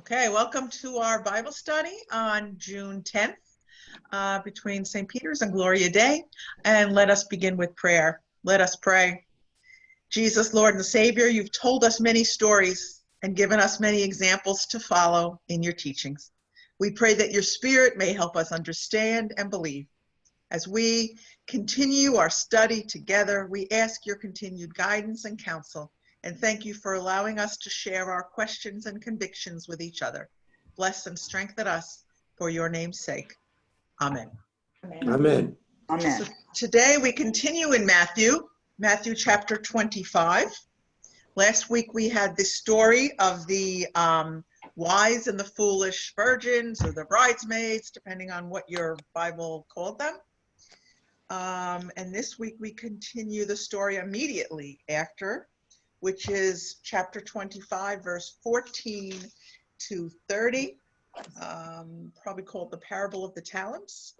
Okay, welcome to our Bible study on June 10th between St. Peter's and Gloria Day. And let us begin with prayer. Let us pray. Jesus, Lord and Savior, you've told us many stories and given us many examples to follow in your teachings. We pray that your Spirit may help us understand and believe. As we continue our study together, we ask your continued guidance and counsel, and thank you for allowing us to share our questions and convictions with each other. Bless and strengthen us for your name's sake. Amen. Amen. Amen. So today we continue in Matthew chapter 25. Last week we had the story of the wise and the foolish virgins, or the bridesmaids, depending on what your Bible called them. And this week we continue the story immediately after, which is chapter 25, verse 14 to 30, probably called the parable of the talents.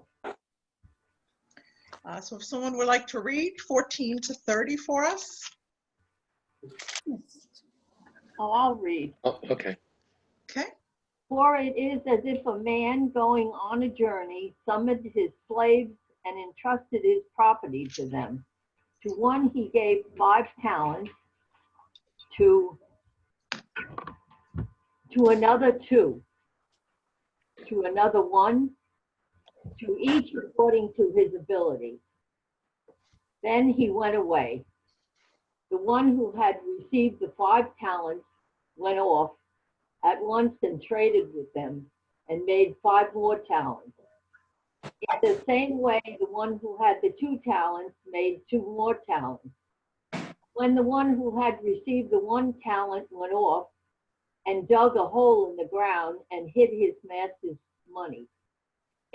So if someone would like to read 14 to 30 for us. Oh, I'll read. Oh, okay. Okay. For it is as if a man going on a journey summoned his slaves and entrusted his property to them. To one he gave 5 talents, to another 2, to another 1, to each according to his ability. Then he went away. The one who had received the 5 talents went off at once and traded with them and made 5 more talents. In the same way, the one who had the 2 talents made 2 more talents. When the one who had received the 1 talent went off and dug a hole in the ground and hid his master's money.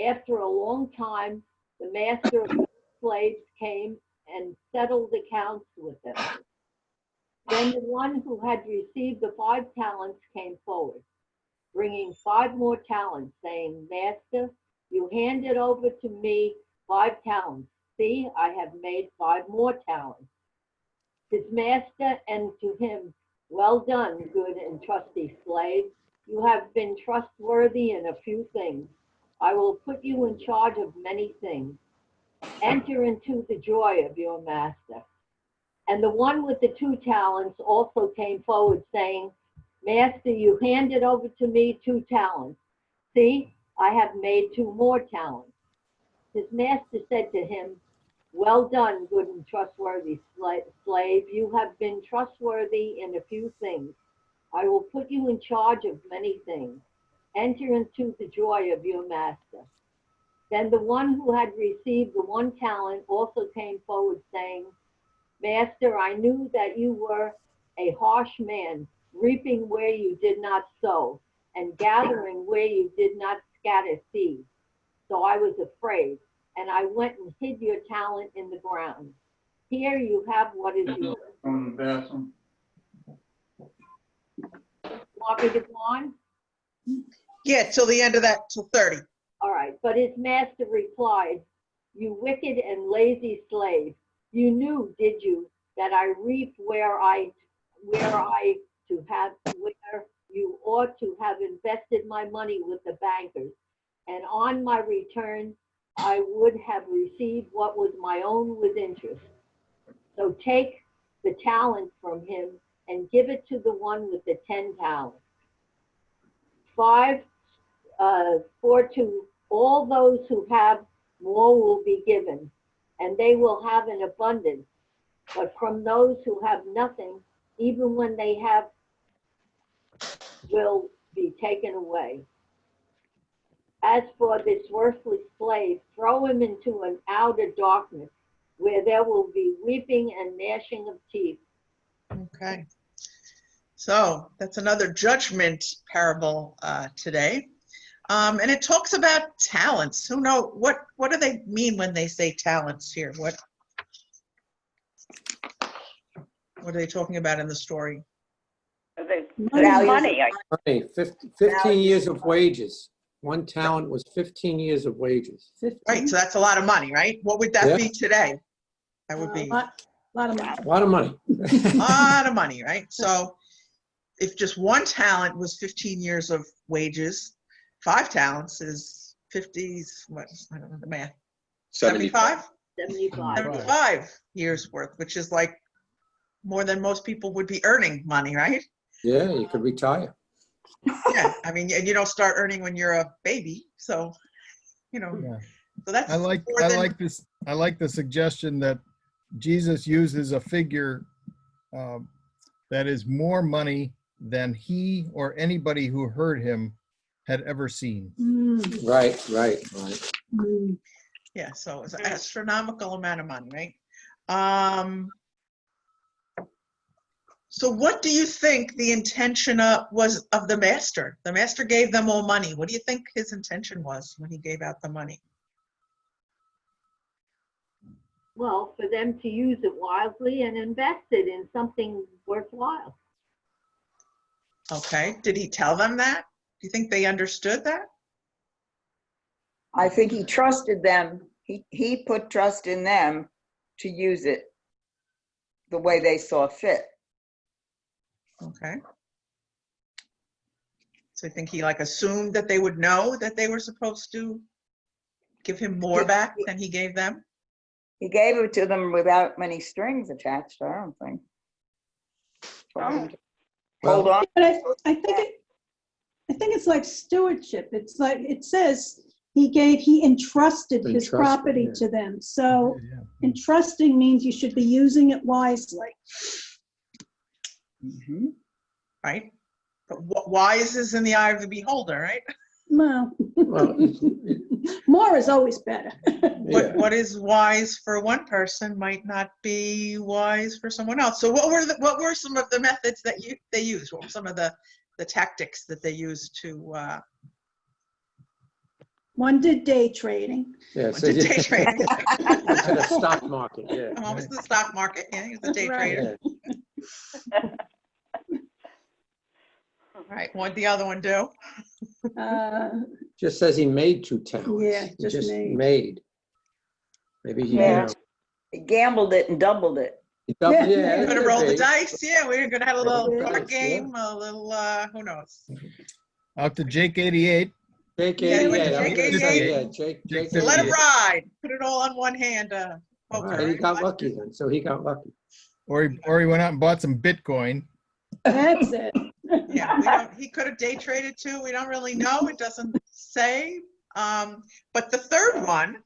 After a long time, the master of the slaves came and settled accounts with them. Then the one who had received the 5 talents came forward, bringing 5 more talents, saying, Master, you handed over to me 5 talents. See, I have made 5 more talents. His master and to him, well done, good and trusty slave. You have been trustworthy in a few things. I will put you in charge of many things. Enter into the joy of your master. And the one with the 2 talents also came forward, saying, Master, you handed over to me 2 talents. See, I have made 2 more talents. His master said to him, well done, good and trustworthy slave. You have been trustworthy in a few things. I will put you in charge of many things. Enter into the joy of your master. Then the one who had received the 1 talent also came forward, saying, Master, I knew that you were a harsh man, reaping where you did not sow, and gathering where you did not scatter seed. So I was afraid, and I went and hid your talent in the ground. Here you have what is yours. From the bathroom. Want me to go on? Yeah, till the end of that, till 30. All right, but his master replied, you wicked and lazy slave, you knew, did you, that I reap where you ought to have invested my money with the bankers, and on my return, I would have received what was my own with interest. So take the talent from him and give it to the one with the 10 talents. 5, for to all those who have, more will be given, and they will have an abundance. But from those who have nothing, even when they have, will be taken away. As for this worthless slave, throw him into an outer darkness, where there will be weeping and gnashing of teeth. Okay. So that's another judgment parable today. And it talks about talents. Who know, what do they mean when they say talents here? What are they talking about in the story? Money. Money, 15 years of wages. 1 talent was 15 years of wages. Right, so that's a lot of money, right? What would that Yeah. be today? That would be lot of money. A lot of money. a lot of money, right? So if just one talent was 15 years of wages, 5 talents is 50s, what, I don't know the math, 75? 75. 75 years worth, which is like more than most people would be earning money, right? Yeah, you could retire. Yeah, I mean, and you don't start earning when you're a baby, so, you know, Yeah. so that's I like this. I like the suggestion that Jesus uses a figure that is more money than he or anybody who heard him had ever seen. Right. Yeah, so it's an astronomical amount of money, right? So what do you think the intention was of the master? The master gave them all money. What do you think his intention was when he gave out the money? Well, for them to use it wisely and invest it in something worthwhile. Okay, did he tell them that? Do you think they understood that? I think he trusted them. He put trust in them to use it the way they saw fit. Okay. So I think he like assumed that they would know that they were supposed to give him more back than he gave them? He gave it to them without many strings attached, I don't think. Hold on. But I think it's like stewardship. It's like, it says he entrusted his Entrusted, property yeah. to them. So Yeah. entrusting means you should be using it wisely. Mhm. Right? But wise is in the eye of the beholder, right? Well, Well, more is always better. yeah. What is wise for one person might not be wise for someone else. So what were some of the methods that they used? What were some of the tactics that they used to One did day trading. Yeah, to day trading? to the stock market, yeah. What was the stock market? Yeah, he was a day Right. trader. Yeah. All right, what'd the other one do? Just says he made 2 talents. Yeah, He just made. made. Maybe he, Yeah. you know, He gambled it and doubled it. he doubled, Yeah. yeah. Could have rolled the dice. Yeah, we were gonna have a little Roll the card dice, yeah. game, a little who knows? Out to Jake 88. Jake Yeah, 88, went to I was Jake gonna say, 88. yeah, Jake Jake So let him 58. ride. Put it all on one hand. All poker, right, he right? got lucky then, so he got lucky. Or he went out and bought some Bitcoin. That's it. Yeah, he could have day traded too. We don't really know. It doesn't say. But the third one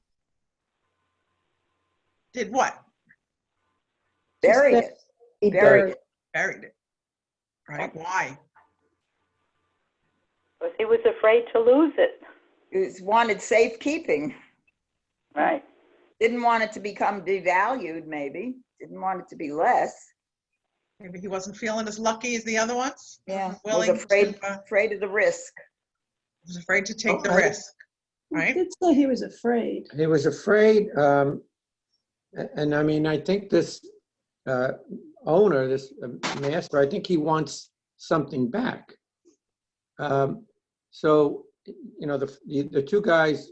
did what? Buried it. He buried it. Buried it. Right? Why? Because he was afraid to lose it. He wanted safekeeping. Right. Didn't want it to become devalued, maybe. Didn't want it to be less. Maybe he wasn't feeling as lucky as the other ones. Yeah. Was Willing afraid to, afraid of the risk. was afraid to take the Okay. risk. He Right? did say he was afraid. He was afraid, and I mean, I think this owner, this master, I think he wants something back. So, you know, the 2 guys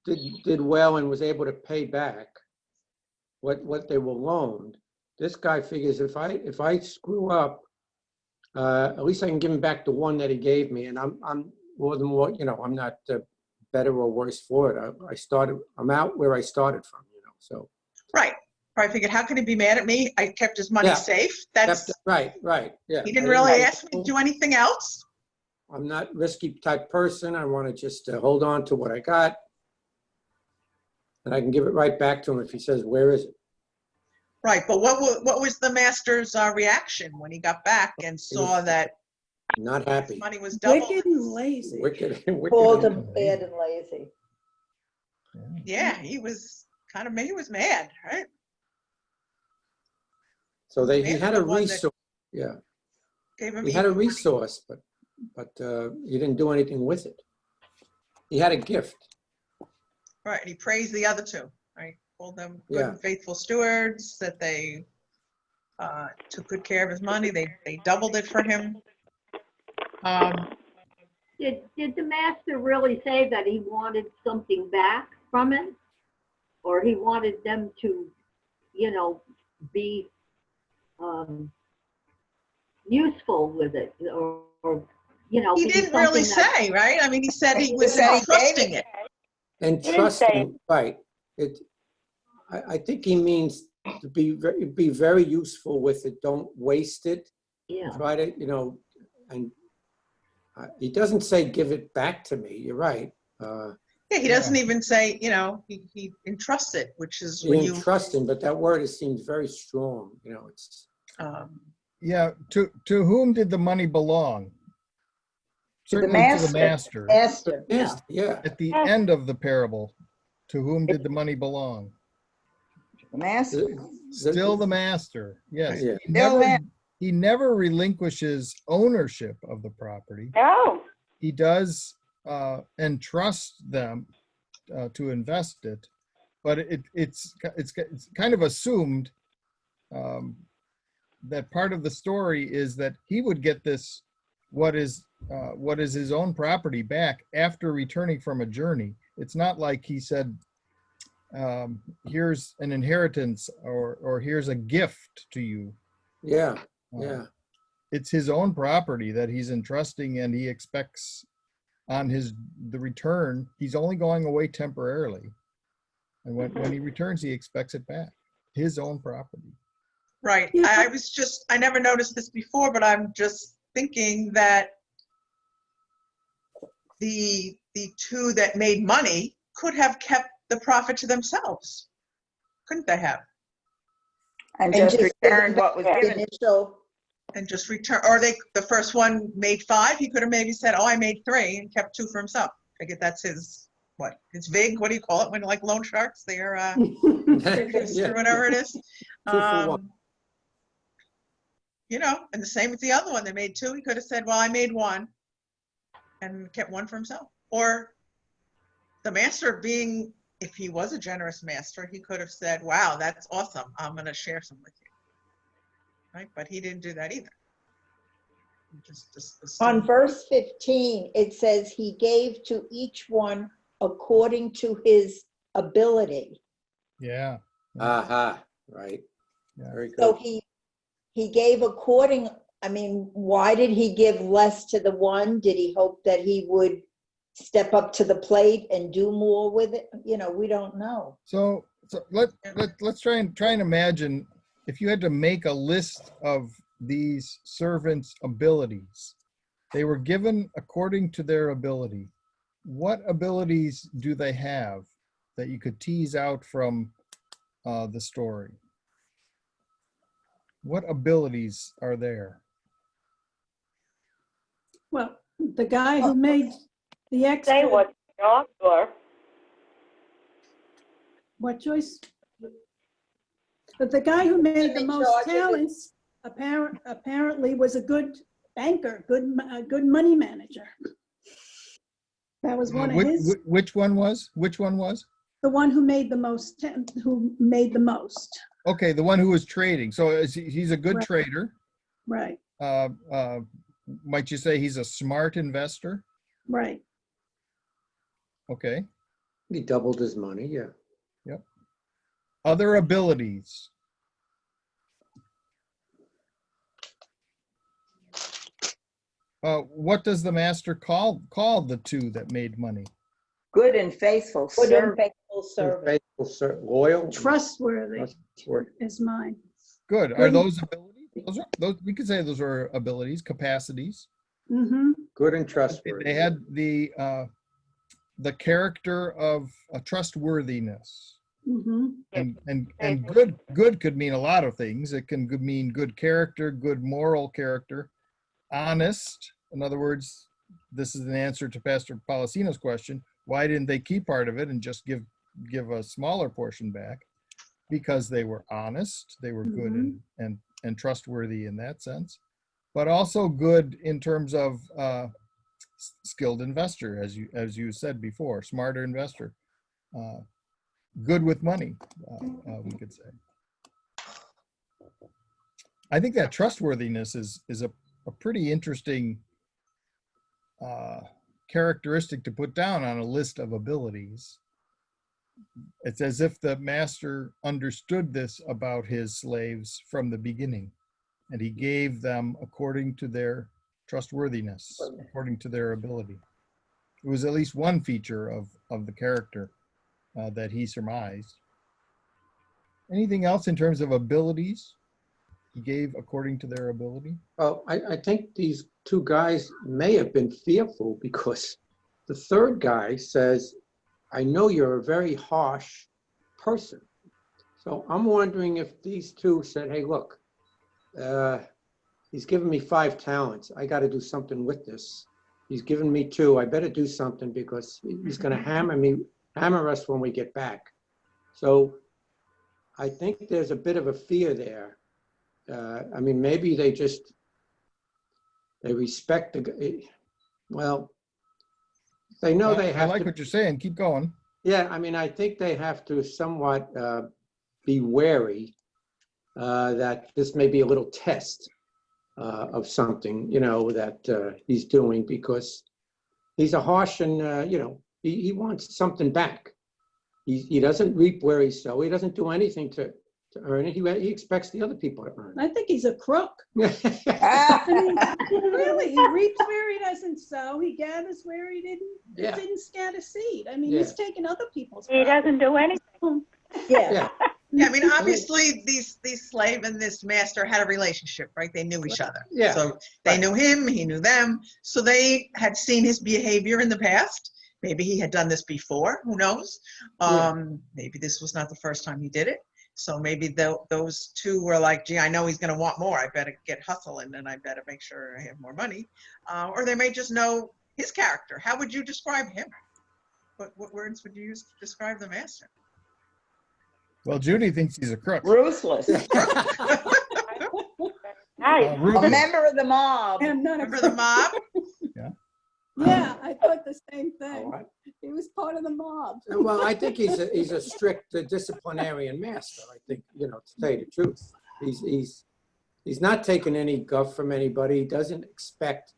did well and was able to pay back what they were loaned. This guy figures if I screw up, at least I can give him back the one that he gave me, and I'm more than what, you know, I'm not better or worse for it. I'm out where I started from, you know, so. Right. Probably figured, how can he be mad at me? I kept his money Yeah. safe. That's Right, yeah. he didn't I really like- ask me to do anything else. I'm not risky type person. I want to just hold on to what I got. And I can give it right back to him if he says, where is it? Right. But what was the master's reaction when he got back and saw that Not his happy. money was doubled? Wicked and lazy. Wicked. Called wicked. him bad and lazy. Yeah, he was mad, right? So he Man, had the a one that resource. Yeah, gave him he had a even- resource, but he didn't do anything with it. He had a gift. Right, and he praised the other 2, right? Called them good Yeah. and faithful stewards, that they took good care of his money. They doubled it for him. Did the master really say that he wanted something back from it? Or he wanted them to, be, useful with it, or you know, He be didn't really something that- say, right? I mean, he said he He was said he gave entrusting it. it. And He didn't say trusting, right. I think he means to be very useful with it. Don't waste it. Yeah, Try to, and he doesn't say give it back to me. You're right. Yeah, he doesn't even say, he entrusts it, which is You when didn't trust him, but that word seems very strong. It's um, Yeah, to whom did the money belong? To the Certainly to the master. master. yes, yeah. At the end of the parable, to whom did the money belong? The master. Still the master, yes. Yeah. He never relinquishes ownership of the property. No. He does entrust them to invest it, but it's kind of assumed that part of the story is that he would get this, what is his own property back after returning from a journey. It's not like he said, here's an inheritance or here's a gift to you. Yeah, Uh, yeah. It's his own property that he's entrusting, and he expects on the return, he's only going away temporarily. And when he returns, he expects it back, his own property. right. Yeah. I never noticed this before, but I'm just thinking that the two that made money could have kept the profit to themselves. Couldn't they have? And And just just returned what was Yeah. given. Initial, And just return, or the first one made 5, he could have maybe said, oh, I made 3 and kept 2 for himself. I get that's his VIG, what do you call it when like loan sharks, they're or whatever it is. 2 for 1. And the same with the other one, they made 2, he could have said, well, I made 1 and kept 1 for himself. Or the master being, if he was a generous master, he could have said, wow, that's awesome, I'm gonna share some with you. Right, but he didn't do that either. He just on assumed. verse 15, it says he gave to each one according to his ability. Yeah. Aha, right. Yeah. Very So good. he gave according, I mean, why did he give less to the one? Did he hope that he would step up to the plate and do more with it? We don't know. So let's try and imagine if you had to make a list of these servants' abilities. They were given according to their ability. What abilities do they have that you could tease out from the story? What abilities are there? Well, the guy who made the Say extra, what you're for. what choice? But the guy who made the in most charge of it. talents apparently was a good banker, a good money manager. That was one of his, Which one was? Which one was? the one who made the most, who made the most. Okay, the one who was trading. So he's a good Right. trader. Right, Might you say he's a smart investor? right. Okay. He doubled his money, yeah. Other abilities. What does the master call the 2 that made money? Good and faithful Good and servant. faithful servant. Faithful, loyal. Trustworthy Trustworthy. is mine. Good. Are Good. those abilities? Those we could say those are abilities, capacities. Mm-hmm. Good and trustworthy. They had the character of trustworthiness. Mm-hmm. And good could mean a lot of things. It can mean good character, good moral character, honest. In other words, this is an answer to Pastor Policino's question. Why didn't they keep part of it and just give a smaller portion back? Because they were honest, they were good and trustworthy in that sense, but also good in terms of skilled investor, as you said before, smarter investor. Good with money, we could say. I think that trustworthiness is a pretty interesting characteristic to put down on a list of abilities. It's as if the master understood this about his slaves from the beginning. and he gave them according to their trustworthiness, according to their ability. It was at least one feature of the character that he surmised. Anything else in terms of abilities? He gave according to their ability. Well, I think these two guys may have been fearful because the third guy says, I know you're a very harsh person. So I'm wondering if these two said, hey, look, he's given me 5 talents. I got to do something with this. He's given me 2. I better do something because he's going to hammer us when we get back. So I think there's a bit of a fear there. I mean, maybe they respect well, they know they I have like to. what you're saying. Keep going. Yeah, I mean, I think they have to somewhat be wary that this may be a little test of something, that he's doing because he's a harsh and, he wants something back. He doesn't reap where he sows. He doesn't do anything to earn it. He expects the other people to earn I think he's a crook. it. I mean, really, he reaps where he doesn't sow. He gathers where he Yeah. didn't scatter seed. I mean, Yeah. he's taking other people's. He doesn't do anything. Yeah. Yeah. Yeah, I mean, obviously, these slave and this master had a relationship, right? They knew each other. Yeah, So they right. knew him, he knew them. So they had seen his behavior in the past. Maybe he had done this before, who knows? Yeah. Maybe this was not the first time he did it. So maybe those two were like, gee, I know he's going to want more. I better get hustling and I better make sure I have more money. Or they may just know his character. How would you describe him? What words would you use to describe the master? Well, Judy thinks he's a crook. Ruthless. Nice. A Ruthless. member of the mob. I'm not a Remember the mob? Yeah, I thought the same All thing. right. He was part of the mob. Well, I think he's a strict disciplinarian master. I think, to tell you the truth, he's not taking any guff from anybody. He doesn't expect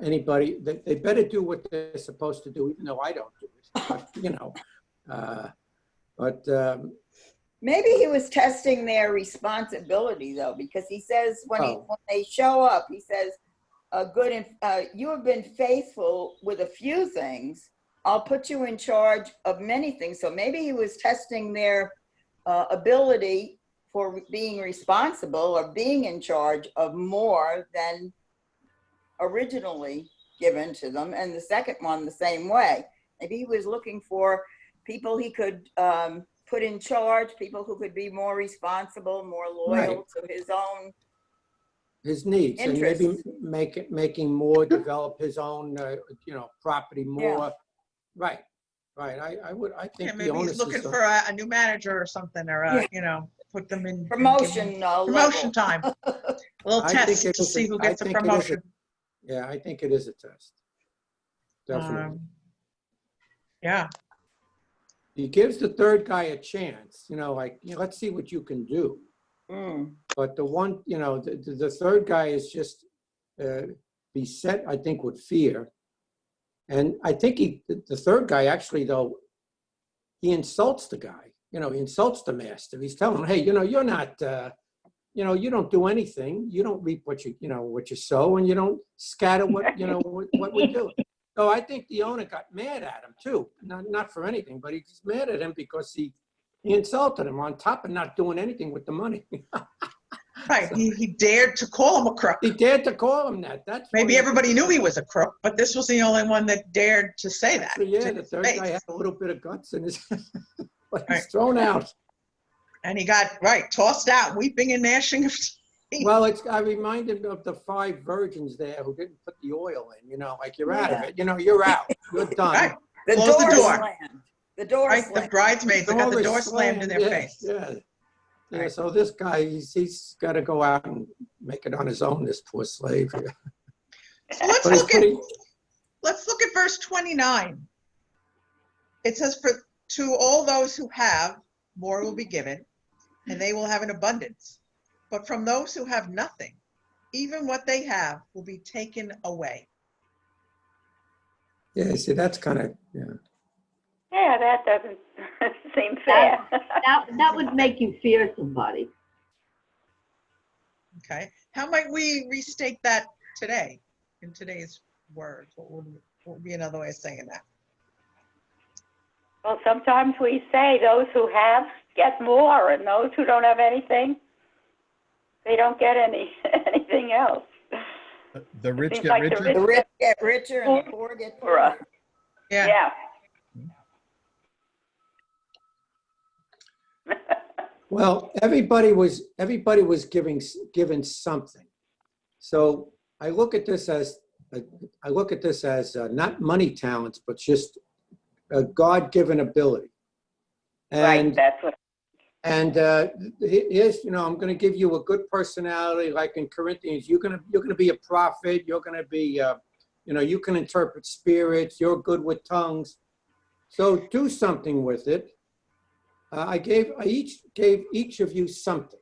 anybody. They better do what they're supposed to do, even though I don't do it. But Maybe he was testing their responsibility though, because he says when they show up, he says, you have been faithful with a few things. I'll put you in charge of many things. So maybe he was testing their ability for being responsible or being in charge of more than originally given to them. And the second one the same way. Maybe he was looking for people he could put in charge, people who could be more responsible, more loyal to his own needs interests. And maybe making more, develop his own, property more. Yeah. Right. I think Yeah, the maybe onus he's looking is for a new manager or something, or put them in Promotion promotion level. time. A little I test think it to is see a- who I gets a think it is a- promotion. Yeah, I think it is a test. Definitely. Yeah, He gives the third guy a chance, let's see what you can do. Mm. But the one, the third guy is just beset, I think, with fear. And I think the third guy actually, though, he insults the guy. He insults the master. He's telling him, hey, you're not, you don't do anything. You don't reap what you sow, and you don't scatter what we do. So I think the owner got mad at him too. Not for anything, but he's mad at him because he insulted him on top of not doing anything with the money. right. He dared to call him a crook. He dared to call him that. That's Maybe why- everybody knew he was a crook, but this was the only one that dared to say that. Actually, yeah, to the his third face. guy had a little bit of guts in his, but he's Right. thrown out. And he got, tossed out, weeping and gnashing of teeth. Well, I reminded him of the 5 virgins there who didn't put the oil in, like you're out of it, you're out, you're done. Right. The Close door the door. slammed. The door Right, the slammed. bridesmaids that got the is door slammed in their yeah, face. Yeah. Yeah, Right. so this guy, he's got to go out and make it on his own, this poor slave. So let's But he's look at pretty, verse 29. It says, to all those who have, more will be given, and they will have an abundance. But from those who have nothing, even what they have will be taken away. yeah, see, that's kind of, Yeah, that doesn't seem fair. That would make you fear somebody. Okay. How might we restate that today, in today's words? What would be another way of saying that? Well, sometimes we say those who have get more, and those who don't have anything, they don't get anything else. The rich Seems get like the richer. The rich get richer and the poor get poorer. Yeah. Yeah. Well, everybody was given something. So I look at this as not money talents, but just a God-given ability. Right, And that's what. here's, I'm going to give you a good personality, like in Corinthians. You're going to be a prophet. You're going to be, you can interpret spirits. You're good with tongues. So do something with it. I each gave each of you something.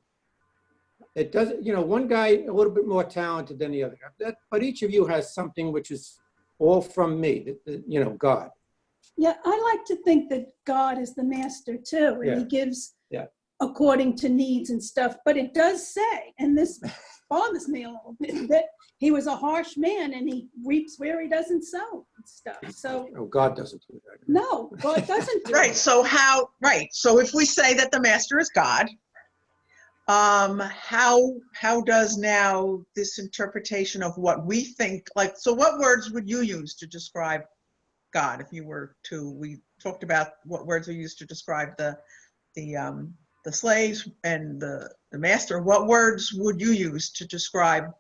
It doesn't, one guy a little bit more talented than the other guy, but each of you has something which is all from me, God. Yeah, I like to think that God is the master too, and he Yeah. gives Yeah. according to needs and stuff. But it does say, and this bothers me a little bit, that he was a harsh man and he reaps where he doesn't sow and stuff. So Oh, God doesn't do that. no, God doesn't do Right. it. So so if we say that the master is God, how does now this interpretation of what we think, so what words would you use to describe God if you were to? We talked about what words we used to describe the slaves and the master. What words would you use to describe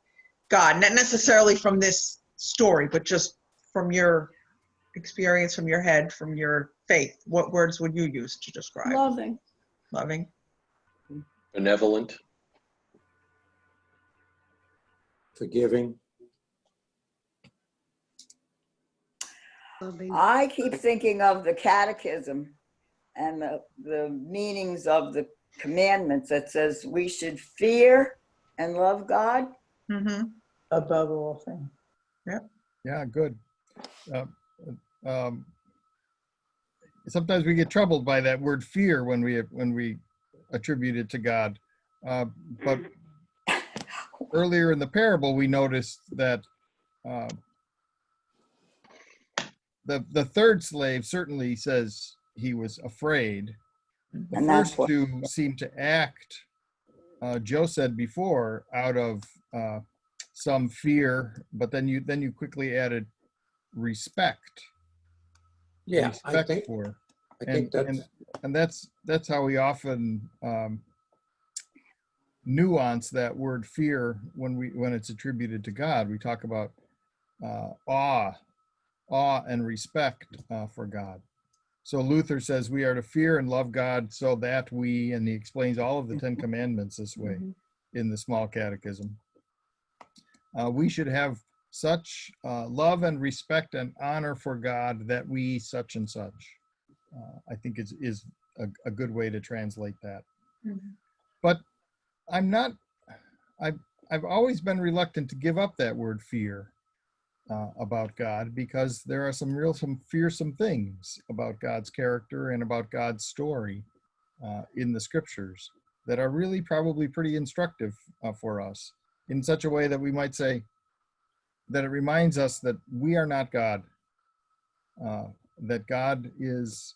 God? Not necessarily from this story, but just from your experience, from your head, from your faith. What words would you use to describe? Loving. Loving. Benevolent. Forgiving. I keep thinking of the catechism and the meanings of the commandments that says we should fear and love God. Mm-hmm. Above all things. Yeah, good. Sometimes we get troubled by that word fear when we attribute it to God. But earlier in the parable, we noticed that the third slave certainly says he was afraid. The And that's first what- two seem to act, Joe said before, out of some fear, but then you quickly added respect. Yeah, Respect for. I think that's. And that's how we often nuance that word fear when it's attributed to God. We talk about awe and respect for God. So Luther says we are to fear and love God so that and he explains all of the 10 commandments this way in the Small Catechism. We should have such love and respect and honor for God that we such and such. I think is a good way to translate that. But I've always been reluctant to give up that word fear about God, because there are some fearsome things about God's character and about God's story in the scriptures that are really probably pretty instructive for us, in such a way that we might say that it reminds us that we are not God, that God is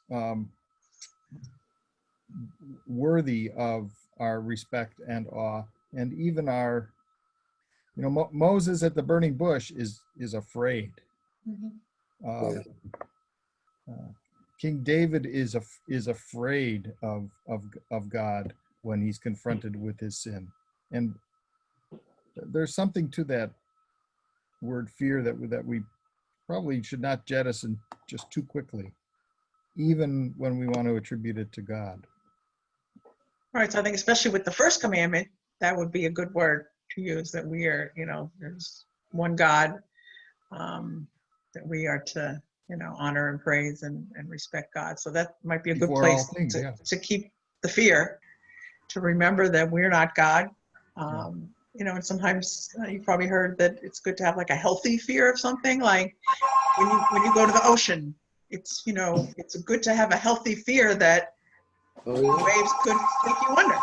worthy of our respect and awe, and even our, Moses at the burning bush is afraid. King David is afraid of God when he's confronted with his sin, and there's something to that word fear that we probably should not jettison just too quickly, even when we want to attribute it to God. Right. So I think especially with the first commandment, that would be a good word to use, that we are, there's one God, that we are to, honor and praise and respect God. So that might be a good Before all place things, yeah. to keep the fear, to remember that we're not God. And sometimes you probably heard that it's good to have like a healthy fear of something, like when you go to the ocean, it's good to have a healthy fear that Oh, yeah. waves could take you under.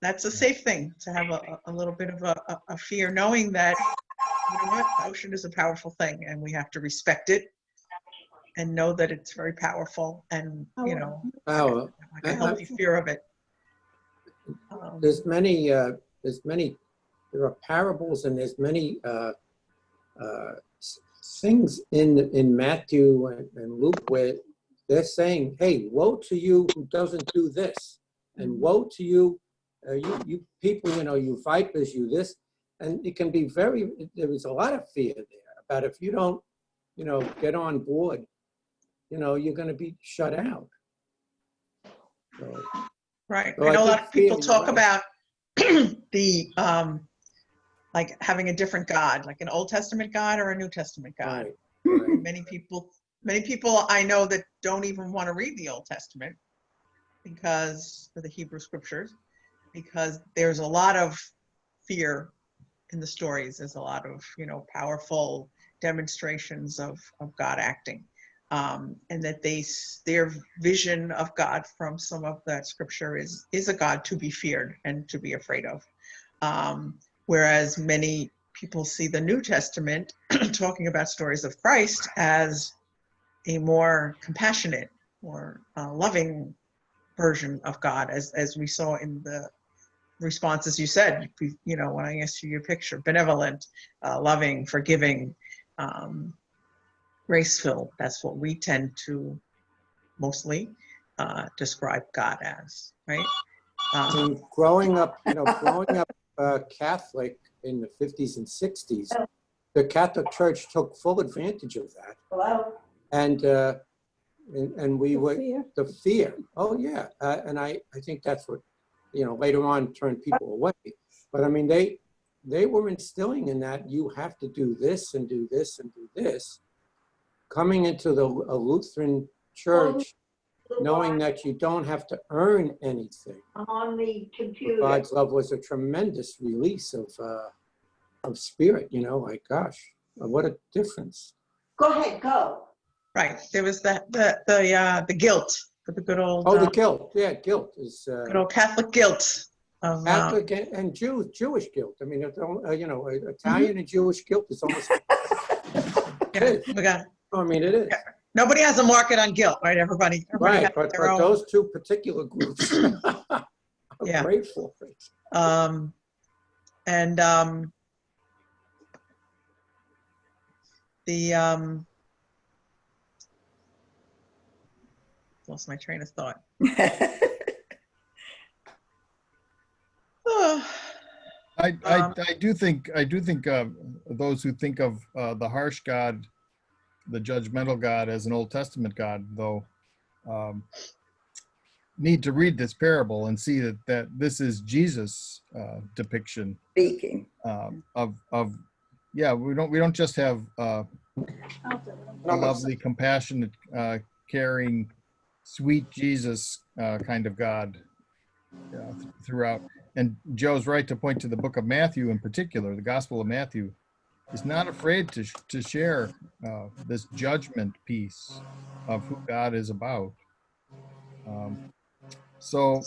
That's a safe thing, to have a little bit of a fear, knowing that, you know what, the ocean is a powerful thing and we have to respect it and know that it's very powerful and, you know, Oh, like a healthy fear of it. there's many, there are parables and there's many things in Matthew and Luke where they're saying, hey, woe to you who doesn't do this, and woe to you, you people, you know, you vipers, you this, and it can be there is a lot of fear there about if you don't, you know, get on board, you know, you're going to be shut out. So, Right. So I know I a lot think of people fear, you're talk right. about the, like having a different God, like an Old Testament God or a New Testament God. right, right. Many people I know that don't even want to read the Old Testament because for the Hebrew scriptures, because there's a lot of fear in the stories. There's a lot of, you know, powerful demonstrations of God acting. And that their vision of God from some of that scripture is a God to be feared and to be afraid of. Whereas many people see the New Testament talking about stories of Christ as a more compassionate or loving version of God, as we saw in the responses you said, you know, when I asked you your picture: benevolent, loving, forgiving, grace-filled. That's what we tend to mostly describe God as, right? And growing up, you know, Catholic in the 50s and 60s, the Catholic Church took full advantage of that. Hello? And we were, fear. the fear, oh yeah. And I think that's what, you know, later on turned people away. But I mean, they were instilling in that you have to do this and do this and do this. Coming into a Lutheran church, knowing that you don't have to earn anything. On the computer. God's love was a tremendous release of spirit, you know, like, gosh, what a difference. Go ahead, go. Right. There was the guilt, the good old, Oh, the guilt. Yeah, guilt is good old Catholic guilt of Catholic and Jewish guilt. I mean, you know, Italian and Jewish guilt is almost. yeah, we got it. I mean, it is. Nobody has a market on guilt, right? Everybody Right, has but their own. those two particular groups are Yeah. grateful. And lost my train of thought. I do think those who think of the harsh God, the judgmental God, as an Old Testament God, though, need to read this parable and see that this is Jesus' depiction Speaking. yeah, we don't just have a lovely, compassionate, caring, sweet Jesus kind of God throughout. And Joe's right to point to the book of Matthew in particular. The Gospel of Matthew is not afraid to share this judgment piece of who God is about. So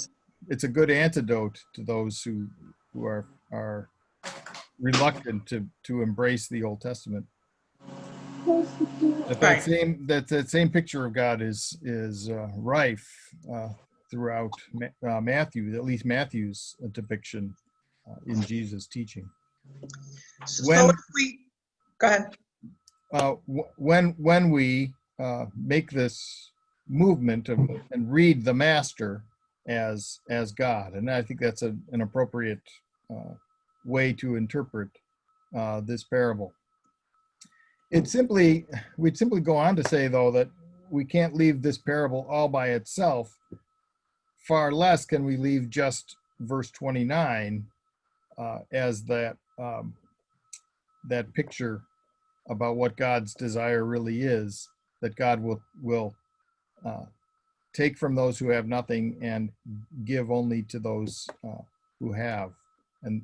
it's a good antidote to those who are reluctant to embrace the Old Testament. That same picture of God is rife throughout Matthew, at least Matthew's depiction in Jesus' teaching. So if we go ahead. When we make this movement and read the Master as God, and I think that's an appropriate way to interpret this parable. We'd simply go on to say, though, that we can't leave this parable all by itself. Far less can we leave just verse 29 as that picture about what God's desire really is, that God will take from those who have nothing and give only to those who have. And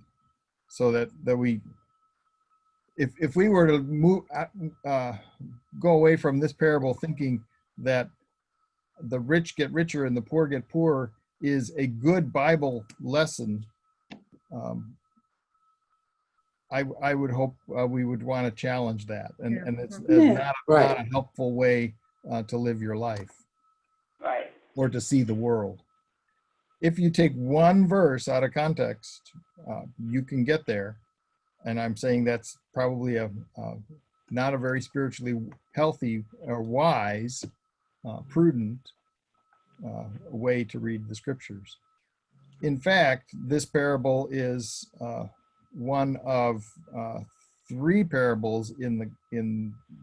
so that we, if we were to go away from this parable thinking that the rich get richer and the poor get poorer is a good Bible lesson I would hope we would want to challenge that, and it's Yeah. not a helpful way to live your life Right. or to see the world. If you take one verse out of context, you can get there, and I'm saying that's probably not a very spiritually healthy or wise, prudent way to read the scriptures. In fact, this parable is one of three parables in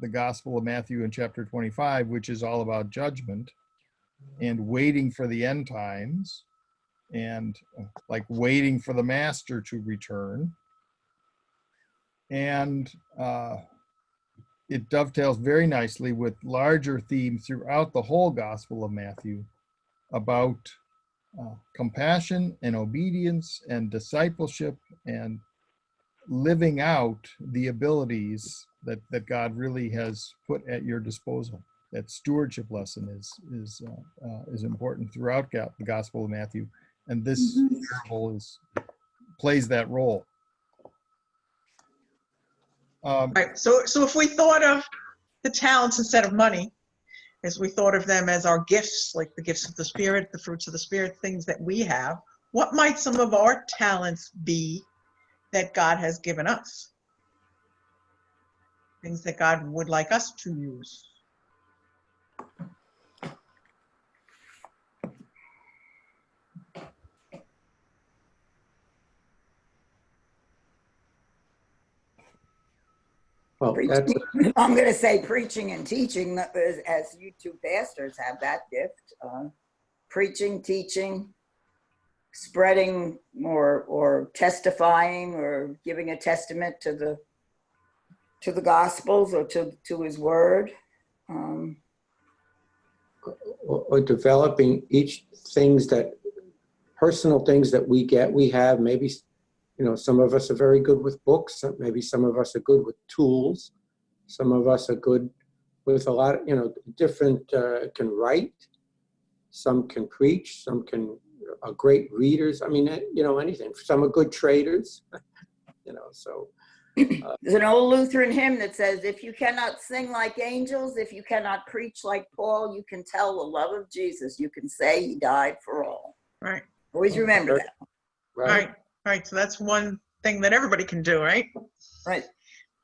the Gospel of Matthew in chapter 25, which is all about judgment and waiting for the end times, and like waiting for the master to return. And it dovetails very nicely with larger themes throughout the whole Gospel of Matthew about compassion and obedience and discipleship and living out the abilities that God really has put at your disposal. That stewardship lesson is important throughout the Gospel of Matthew, and this parable plays that role. Right. So if we thought of the talents instead of money, as we thought of them as our gifts, like the gifts of the Spirit, the fruits of the Spirit, things that we have, what might some of our talents be that God has given us? Things that God would like us to use. Well, that's, I'm going to say preaching and teaching, as you two pastors have that gift. Preaching, teaching, spreading, or testifying, or giving a testament to the Gospels or to His Word. or developing each personal things that we have. Maybe, some of us are very good with books. Maybe some of us are good with tools. Some of us are good with a lot of, different, can write. Some can preach. Some are great readers. I mean, anything. Some are good traders, so. There's an old Lutheran hymn that says, if you cannot sing like angels, if you cannot preach like Paul, you can tell the love of Jesus. You can say He died for all. Right. Always remember that. Right. So that's one thing that everybody can do, right? Right.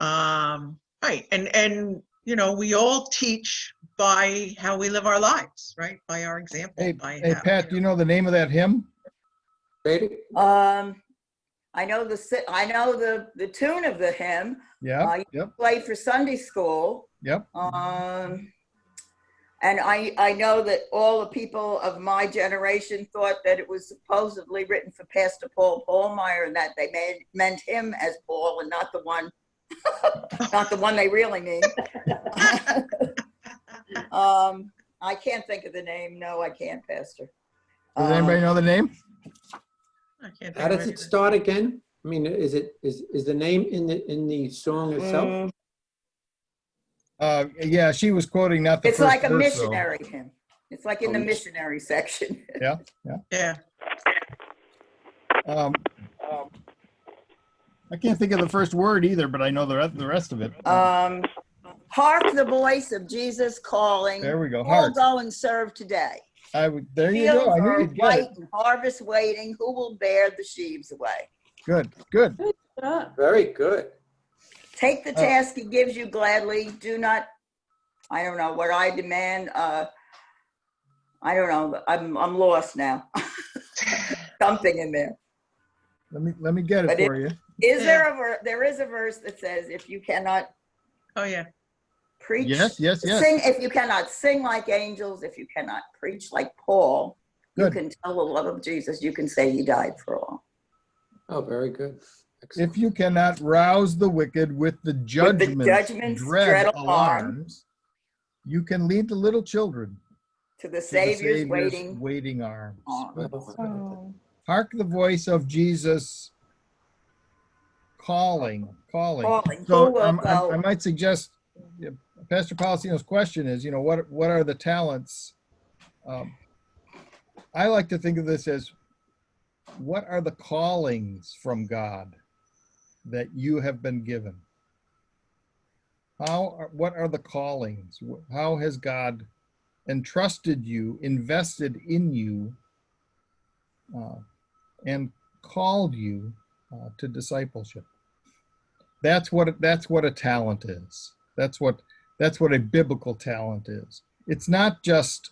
Right. And we all teach by how we live our lives, right? By our example. Hey, how, Pat, do you know the name of that hymn? I know the tune of the hymn. Yeah. Yep. Played for Sunday school. Yep. And I know that all the people of my generation thought that it was supposedly written for Pastor Paul Paulmeyer, and that they meant him as Paul and not the one, not the one they really mean. I can't think of the name. No, I can't, Pastor. Does anybody know the name? I can't think How of does it. it start again? I mean, is the name in the song itself? Yeah, she was quoting not the It's first like a verse, though. missionary hymn. It's like in the missionary section. Yeah. Yeah. I can't think of the first word either, but I know the rest of it. Hark the voice of Jesus calling. There we go. All Hark. go and serve today. There you go. I knew Fields you'd are get white it. and harvest waiting. Who will bear the sheaves away? Good. Very good. Take the task He gives you gladly. Do not, I don't know what I demand. I don't know. I'm lost now. Something in there. Let me get it for you. There is a verse that says, if you cannot Oh, yeah. preach, Yes. sing, if you cannot sing like angels, if you cannot preach like Paul, Good. you can tell the love of Jesus. You can say He died for all. Oh, very good. Excellent. If you cannot rouse the wicked with the judgment's dread alarms, you can lead the little children To the to the Savior's waiting arms. arms. Hark the voice of Jesus calling. Calling. So Who will go? I might suggest, Pastor Policino's question is, what are the talents? I like to think of this as what are the callings from God that you have been given? What are the callings? How has God entrusted you, invested in you, and called you to discipleship? That's what a talent is. That's what a biblical talent is. It's not just,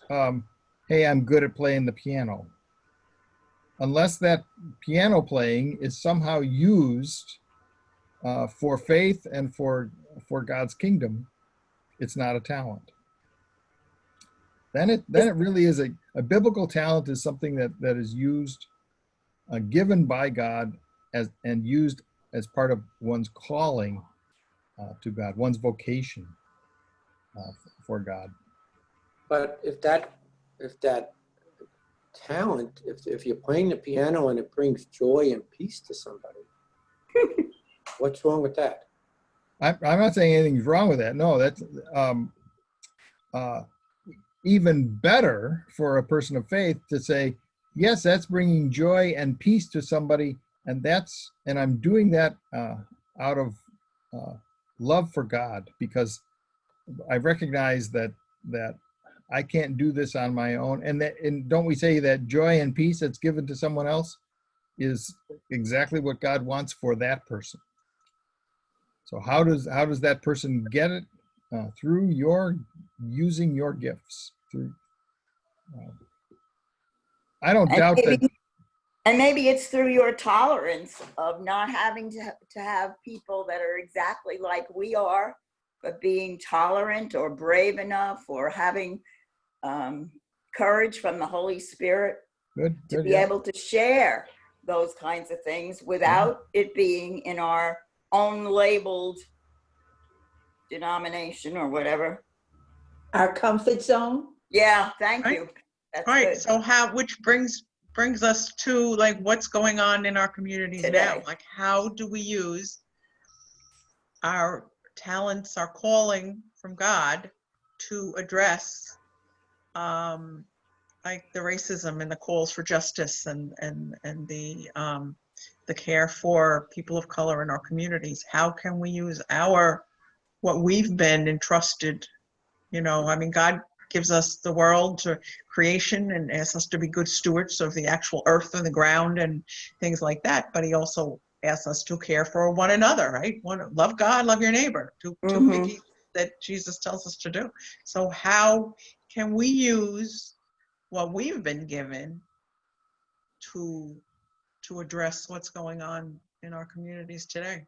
hey, I'm good at playing the piano. Unless that piano playing is somehow used for faith and for God's kingdom, it's not a talent. Then it really is a biblical talent is something that is used, given by God and used as part of one's calling to God, one's vocation for God. But if that talent, if you're playing the piano and it brings joy and peace to somebody, what's wrong with that? I'm not saying anything's wrong with that. No, that's even better for a person of faith to say, yes, that's bringing joy and peace to somebody, and I'm doing that out of love for God, because I recognize that I can't do this on my own. And don't we say that joy and peace that's given to someone else is exactly what God wants for that person? So how does that person get it? Through your using your gifts. I don't doubt that. And maybe it's through your tolerance of not having to have people that are exactly like we are, but being tolerant or brave enough, or having courage from the Holy Spirit to be able to share those kinds of things without it being in our own labeled denomination or whatever. Our comfort zone. Yeah, thank Right. you. That's Right. good. So which brings us to like what's going on in our communities Today. now? Like, how do we use our talents, our calling from God to address like the racism and the calls for justice and the care for people of color in our communities? How can we use what we've been entrusted? I mean, God gives us the world to creation and asks us to be good stewards of the actual earth and the ground and things like that. But he also asks us to care for one another, right? Love God, love your neighbor, two biggies that Jesus tells us to do. So how can we use what we've been given to address what's going on in our communities today?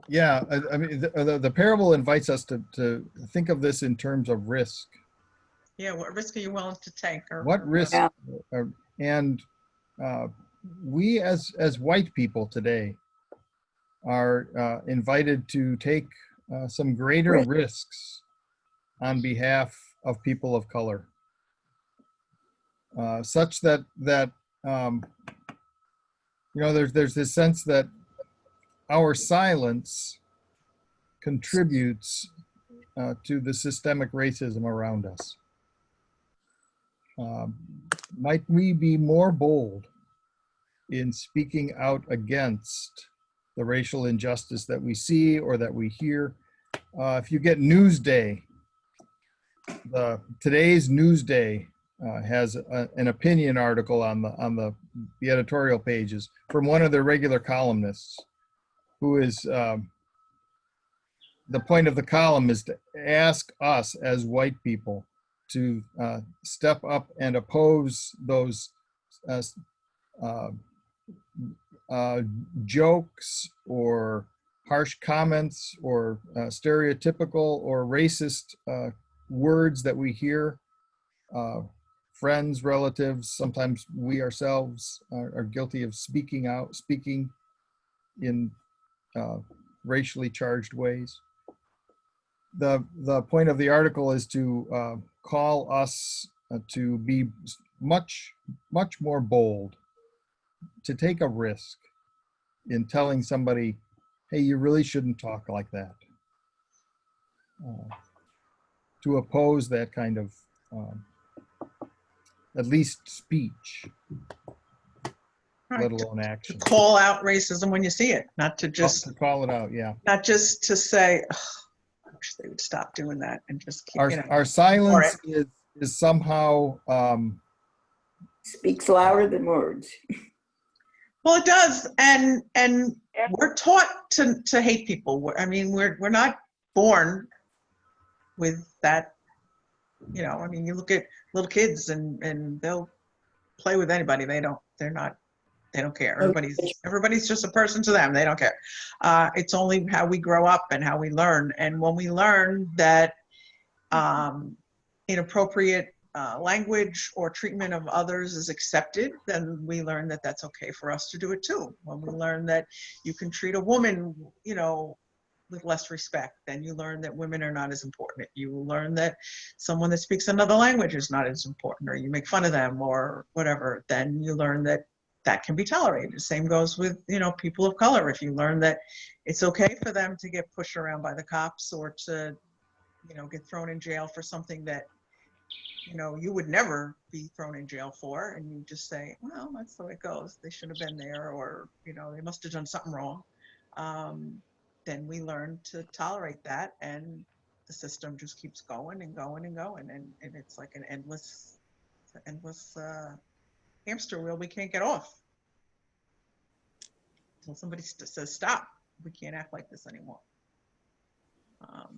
Yeah, I mean, the parable invites us to think of this in terms of risk. Yeah, what risk are you willing to take? What risk? And we as white people today are invited to take some greater risks on behalf of people of color, such that there's this sense that our silence contributes to the systemic racism around us. Might we be more bold in speaking out against the racial injustice that we see or that we hear? If you get Newsday, today's Newsday has an opinion article on the editorial pages from one of their regular columnists, who is the point of the column is to ask us as white people to step up and oppose those jokes or harsh comments or stereotypical or racist words that we hear. Friends, relatives, sometimes we ourselves are guilty of speaking in racially charged ways. The point of the article is to call us to be much more bold, to take a risk in telling somebody, hey, you really shouldn't talk like that. to oppose that kind of, at least speech, Right. let alone To action. call out racism when you see it, not to just, To call it out, yeah. not just to say, "Ugh, I wish they would stop doing that," and just keep, Our, you know. our silence is somehow, Speaks louder than words. Well, it does, and Yeah. we're taught to hate people. I mean, we're not born with that. You know, I mean, you look at little kids and they'll play with anybody. They don't care. Everybody's just a person to them. They don't care. It's only how we grow up and how we learn. And when we learn that inappropriate language or treatment of others is accepted, then we learn that that's okay for us to do it too. When we learn that you can treat a woman, you know, with less respect, then you learn that women are not as important. You learn that someone that speaks another language is not as important, or you make fun of them or whatever, then you learn that that can be tolerated. Same goes with, you know, people of color. If you learn that it's okay for them to get pushed around by the cops or to, you know, get thrown in jail for something that, you know, you would never be thrown in jail for, and you just say, well, that's the way it goes. They should have been there, or, you know, they must have done something wrong. Then we learn to tolerate that, and the system just keeps going and going and going, and it's like an endless hamster wheel we can't get off until somebody says stop. We can't act like this anymore.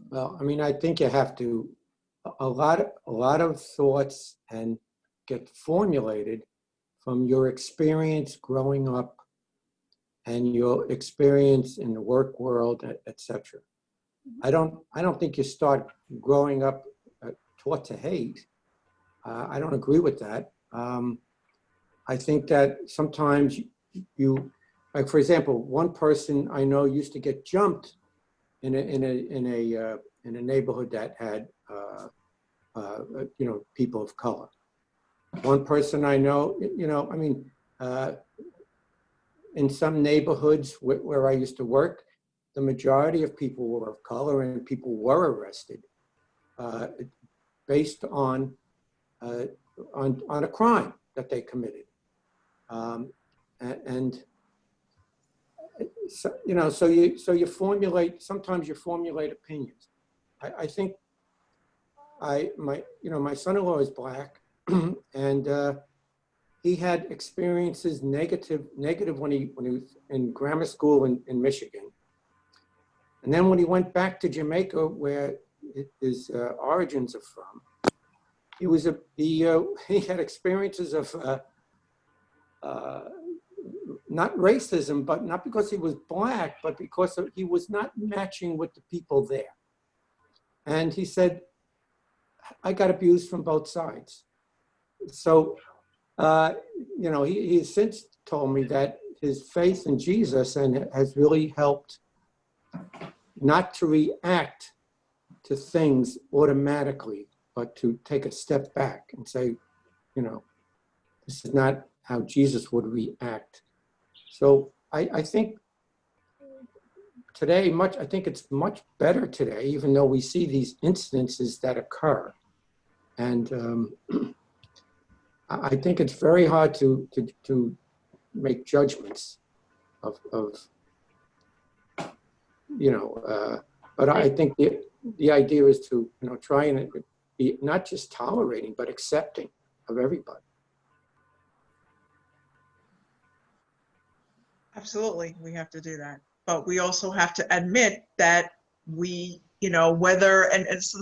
Well, I mean, I think you have to, a lot of thoughts and get formulated from your experience growing up and your experience in the work world, etc. I don't think you start growing up taught to hate. I don't agree with that. I think that sometimes you, like for example, one person I know used to get jumped in a neighborhood that had you know, people of color. One person I know, you know, I mean, in some neighborhoods where I used to work, the majority of people were of color, and people were arrested based on a crime that they committed. And so, you know, so you formulate, sometimes you formulate opinions. I think my son-in-law is black, and he had experiences negative when he was in grammar school in Michigan. And then when he went back to Jamaica, where his origins are from, he had experiences of not racism, but not because he was black, but because he was not matching with the people there. And he said, I got abused from both sides. So, you know, he has since told me that his faith in Jesus and has really helped not to react to things automatically, but to take a step back and say, you know, this is not how Jesus would react. So I think today, I think it's much better today, even though we see these incidences that occur. And I think it's very hard to make judgments of you know, but I think the idea is to, you know, try and be not just tolerating, but accepting of everybody. Absolutely, we have to do that. But we also have to admit that we, you know, whether, and it's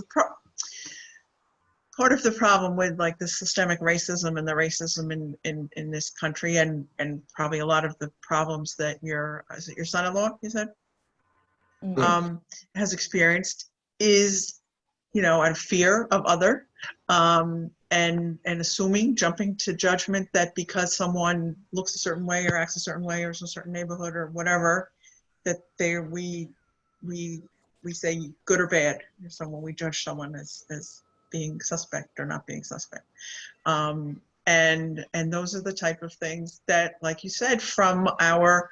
part of the problem with like the systemic racism and the racism in this country, and probably a lot of the problems that is it your son-in-law, you said? Has experienced is, you know, out of fear of other, and assuming, jumping to judgment that because someone looks a certain way or acts a certain way or is in a certain neighborhood or whatever, that we say good or bad. Someone, we judge someone as being suspect or not being suspect. And those are the type of things that, like you said, from our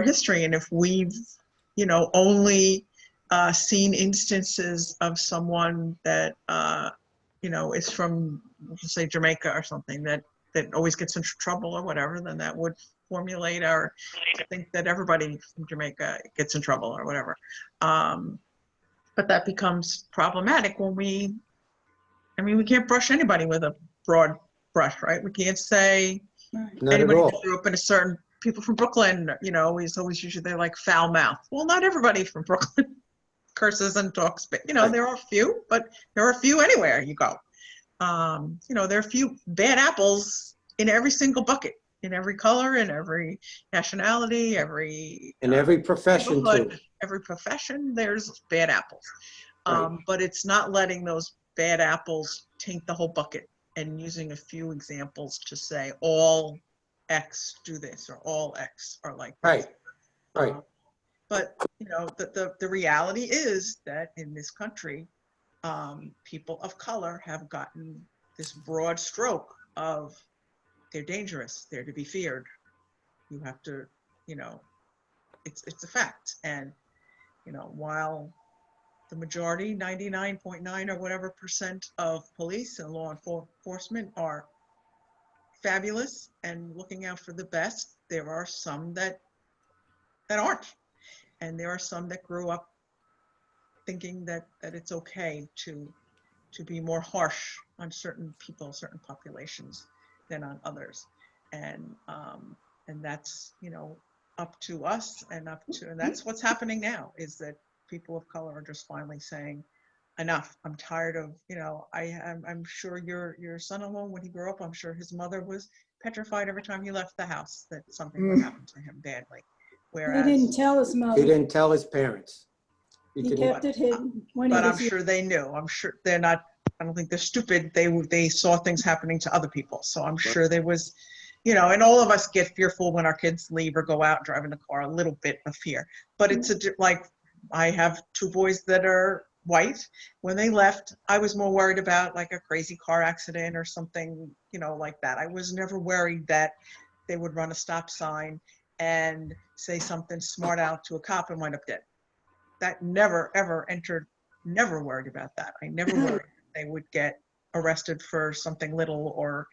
history. And if we've, you know, only seen instances of someone that, is from, let's say, Jamaica or something that always gets into trouble or whatever, then that would formulate or think that everybody from Jamaica gets in trouble or whatever. But that becomes problematic when we can't brush anybody with a broad brush, right? We can't say Not at anybody all. that grew up in a certain, people from Brooklyn, is always usually they're like foul mouth. Well, not everybody from Brooklyn curses and talks, but there are a few, but there are a few anywhere you go. There are a few bad apples in every single bucket, in every color, in every nationality, In every profession too. neighborhood, every profession, there's bad apples. Right. But it's not letting those bad apples taint the whole bucket and using a few examples to say all X do this or all X are like this. Right. But the reality is that in this country, people of color have gotten this broad stroke of they're dangerous, they're to be feared. You have to, it's a fact. And while the majority, 99.9 or whatever % of police and law enforcement are fabulous and looking out for the best, there are some that aren't. And there are some that grew up thinking that it's okay to be more harsh on certain people, certain populations than on others. And that's, up to us and that's what's happening now, is that people of color are just finally saying, enough. I'm tired of, I'm sure your son-in-law, when he grew up, I'm sure his mother was petrified every time he left the house that something would happen to him badly. Whereas He didn't tell his He mother. didn't tell his parents. He kept it hidden when he but I'm was sure they knew. I'm sure they're not, I don't think they're stupid. They saw things happening to other people. So I'm sure there was, and all of us get fearful when our kids leave or go out and drive in the car, a little bit of fear. But it's like, I have 2 boys that are white. When they left, I was more worried about like a crazy car accident or something, like that. I was never worried that they would run a stop sign and say something smart out to a cop and wind up dead. That never, ever entered, never worried about that. I never worried they would get arrested for something little or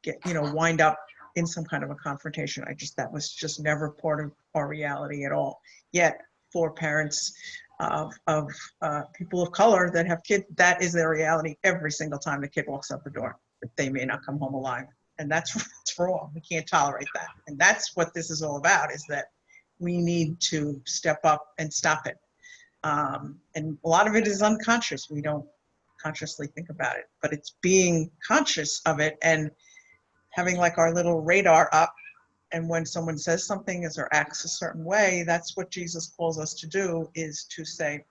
get, wind up in some kind of a confrontation. That was just never part of our reality at all. Yet for parents of people of color that have kids, that is their reality every single time the kid walks out the door. They may not come home alive. And that's wrong. We can't tolerate that. And that's what this is all about, is that we need to step up and stop it. And a lot of it is unconscious. We don't consciously think about it, but it's being conscious of it and having like our little radar up. And when someone says something or acts a certain way, that's what Jesus calls us to do, is to say,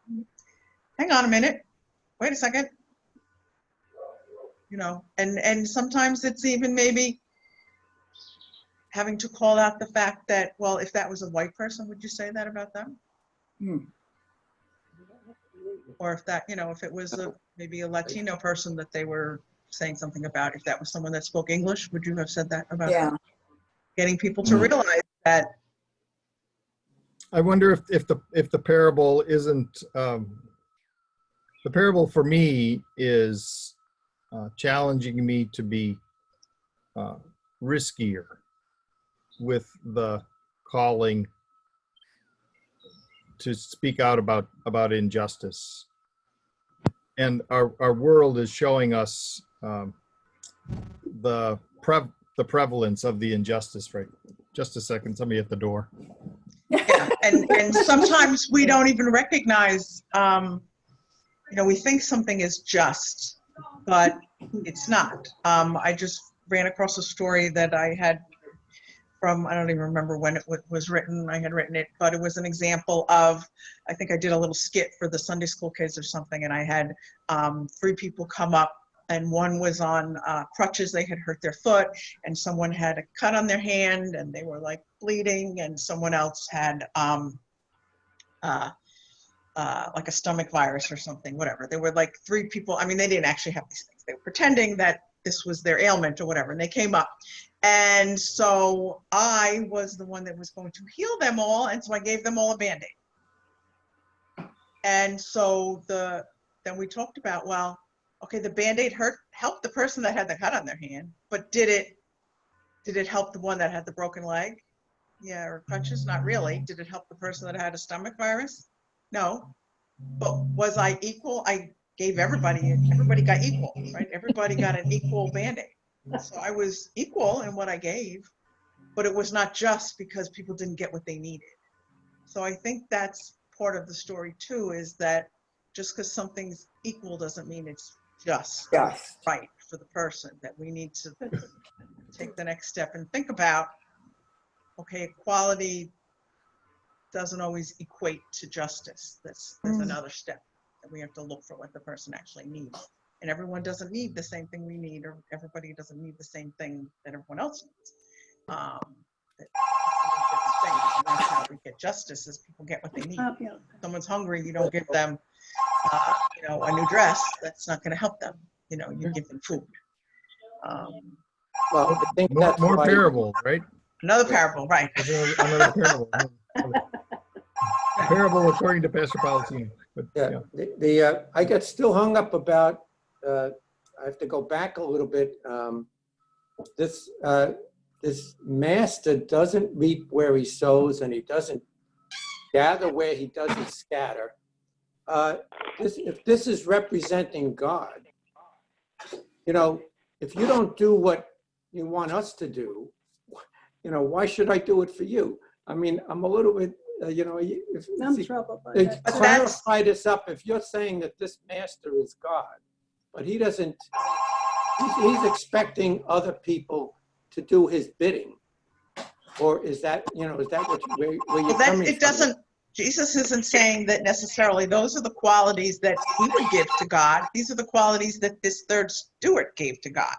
hang on a minute, wait a second. And sometimes it's even maybe having to call out the fact that, well, if that was a white person, would you say that about them? Or if that, if it was maybe a Latino person that they were saying something about, if that was someone that spoke English, would you have said that about them? Getting people to realize that. I wonder if the parable isn't, the parable for me is challenging me to be riskier with the calling to speak out about injustice. And our world is showing us the prevalence of the injustice, right? Just a second, somebody at the door. Yeah, and sometimes we don't even recognize, we think something is just, but it's not. I just ran across a story that I had from, I don't even remember when it was written. I had written it, but it was an example of, I think I did a little skit for the Sunday school kids or something, and I had 3 people come up, and one was on crutches. They had hurt their foot, and someone had a cut on their hand, and they were like bleeding, and someone else had like a stomach virus or something, whatever. There were like 3 people. I mean, they didn't actually have these things. They were pretending that this was their ailment or whatever, and they came up. And so I was the one that was going to heal them all, and so I gave them all a Band-Aid. And so then we talked about, well, okay, the Band-Aid helped the person that had the cut on their hand, but did it help the one that had the broken leg? Yeah, or crutches? Not really. Did it help the person that had a stomach virus? No. But was I equal? I gave everybody got equal, right? Everybody got an equal Band-Aid. So I was equal in what I gave, but it was not just because people didn't get what they needed. So I think that's part of the story too, is that just because something's equal doesn't mean it's just right for the person, that we need to take the next step and think about, okay, equality doesn't always equate to justice. There's another step that we have to look for what the person actually needs. And everyone doesn't need the same thing we need, or everybody doesn't need the same thing that everyone else needs. Different things. And that's how we get justice, is people get what they need. Yeah. If someone's hungry, you don't give them, a new dress. That's not going to help them. You give them food. Well, I think that's More why- parables, right? Another parable, right? Another parable. Parable according to Pastor Palatino. But, Yeah, I get still hung up about, I have to go back a little bit. This master doesn't reap where he sows, and he doesn't gather where he doesn't scatter. If this is representing God, if you don't do what you want us to do, why should I do it for you? I mean, I'm a little bit, I'm troubled by to that. clarify this up, if you're saying that this master is God, but he doesn't, he's expecting other people to do his bidding, or is that where you're coming from? It doesn't, Jesus isn't saying that necessarily those are the qualities that he would give to God. These are the qualities that this third steward gave to God.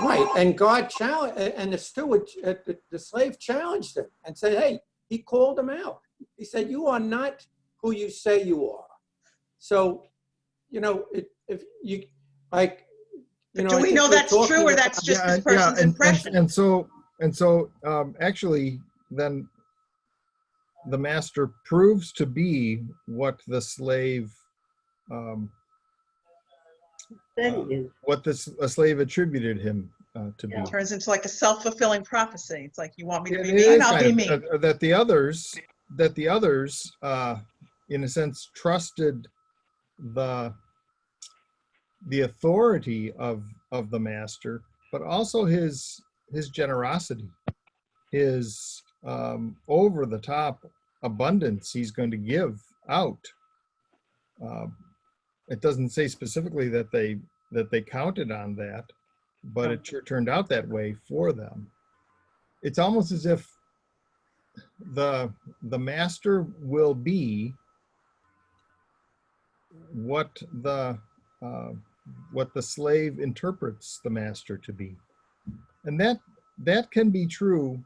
Right, and God challenged, and the steward, the slave challenged him and said, hey, he called him out. He said, you are not who you say you are. So, if you, like, Do we know that's true, or that's just this person's impression? And so actually, then the master proves to be what the slave, what a slave attributed him to be. It turns into like a self-fulfilling prophecy. It's like, you want me to be It mean, is I'll be kind mean. of, that the others, in a sense, trusted the authority of the master, but also his generosity, his over the top abundance he's going to give out. It doesn't say specifically that they counted on that, but it sure turned out that way for them. It's almost as if the master will be what the slave interprets the master to be. And that can be true.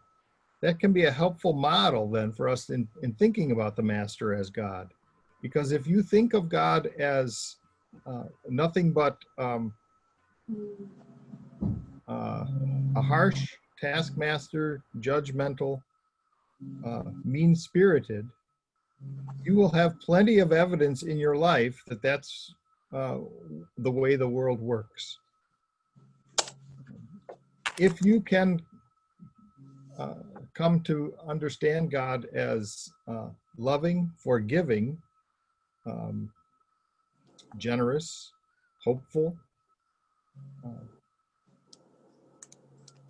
That can be a helpful model then for us in thinking about the master as God. Because if you think of God as nothing but a harsh taskmaster, judgmental, mean-spirited, you will have plenty of evidence in your life that that's the way the world works. If you can come to understand God as loving, forgiving, generous, hopeful,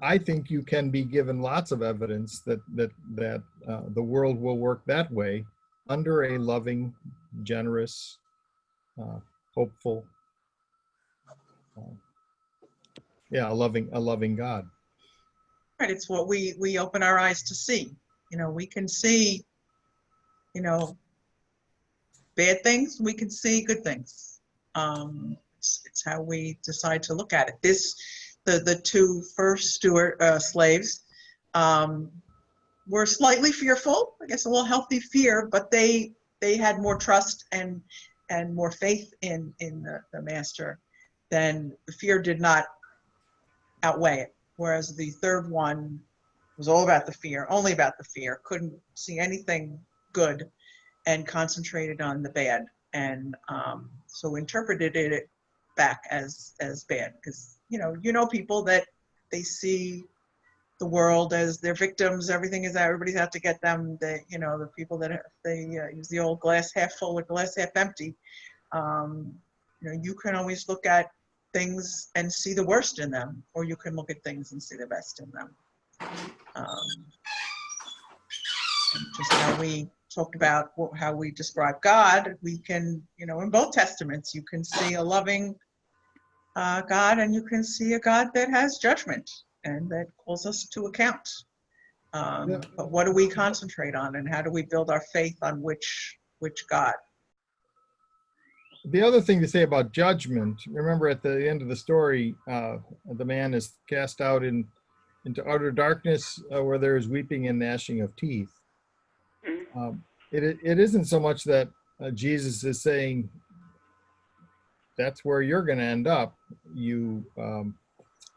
I think you can be given lots of evidence that the world will work that way under a loving, generous, hopeful, a loving God. Right, it's what we open our eyes to see. We can see, bad things. We can see good things. It's how we decide to look at it. The two first slaves were slightly fearful, I guess a little healthy fear, but they had more trust and more faith in the master. Then the fear did not outweigh it. Whereas the third one was all about the fear, only about the fear, couldn't see anything good and concentrated on the bad, and so interpreted it back as bad, because you know people that they see the world as their victims. Everything is everybody's out to get them. The people that they use the old glass half full or glass half empty. You can always look at things and see the worst in them, or you can look at things and see the best in them. Just how we talked about how we describe God, we can, in both testaments, you can see a loving God, and you can see a God that has judgment and that calls us to account. But what do we concentrate on, and how do we build our faith on which God? The other thing to say about judgment, remember at the end of the story, the man is cast out into utter darkness where there is weeping and gnashing of teeth. It isn't so much that Jesus is saying that's where you're going to end up, you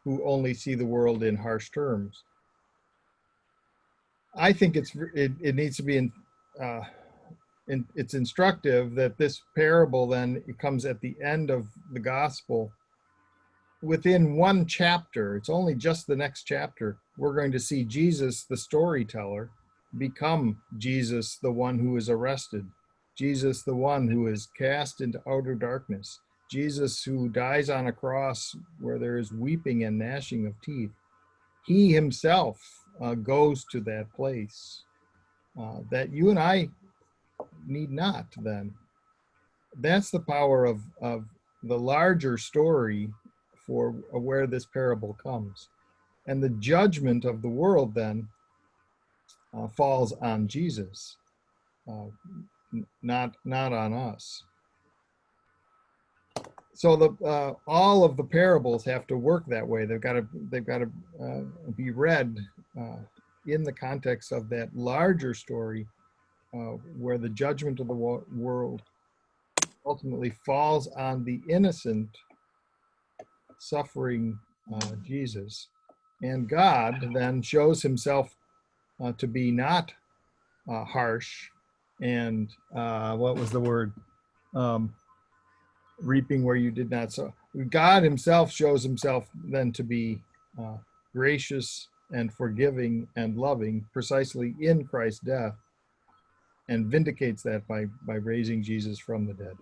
who only see the world in harsh terms. I think it needs to be it's instructive that this parable then it comes at the end of the gospel. Within one chapter, it's only just the next chapter, we're going to see Jesus, the storyteller, become Jesus, the one who is arrested, Jesus, the one who is cast into outer darkness, Jesus who dies on a cross where there is weeping and gnashing of teeth. He himself goes to that place that you and I need not then. That's the power of the larger story for where this parable comes. And the judgment of the world then falls on Jesus, not on us. So all of the parables have to work that way. They've got to be read in the context of that larger story, where the judgment of the world ultimately falls on the innocent, suffering Jesus, and God then shows himself to be not harsh and what was the word? Reaping where you did not sow. God himself shows himself then to be gracious and forgiving and loving precisely in Christ's death, and vindicates that by raising Jesus from the dead.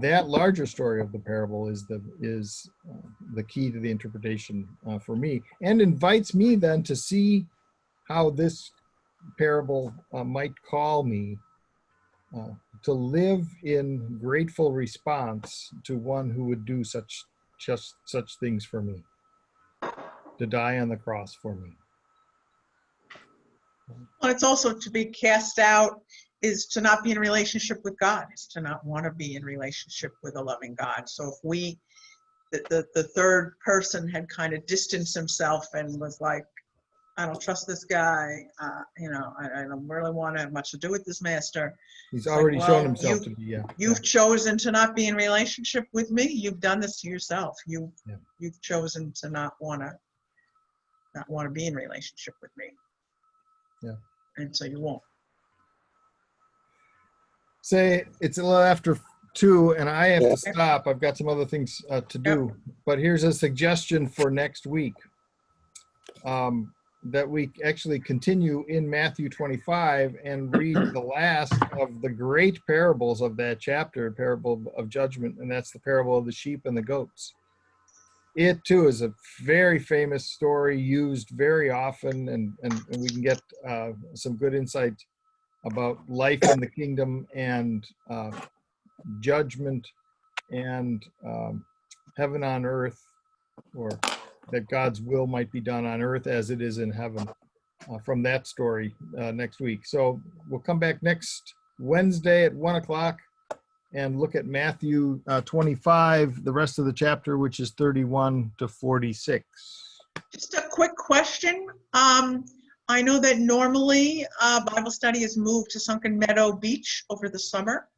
That larger story of the parable is the key to the interpretation for me, and invites me then to see how this parable might call me to live in grateful response to one who would do such things for me, to die on the cross for me. Well, it's also to be cast out is to not be in relationship with God, is to not want to be in relationship with a loving God. So if the third person had kind of distanced himself and was like, I don't trust this guy, I don't really want to have much to do with this master. He's already shown himself to be, You've chosen to not be in relationship with me. You've done this to yourself. You've chosen to not want to be in relationship with me. Yeah. And so you won't. Say it's a little after 2 and I have to stop. I've got some other things to do, but here's a suggestion for next week. That we actually continue in Matthew 25 and read the last of the great parables of that chapter, parable of judgment, and that's the parable of the sheep and the goats. It too is a very famous story, used very often, and we can get some good insight about life in the kingdom and judgment and heaven on earth, or that God's will might be done on earth as it is in heaven, from that story next week. So we'll come back next Wednesday at 1 o'clock and look at Matthew 25, the rest of the chapter, which is 31 to 46. Just a quick question. I know that normally Bible study is moved to Sunken Meadow Beach over the summer.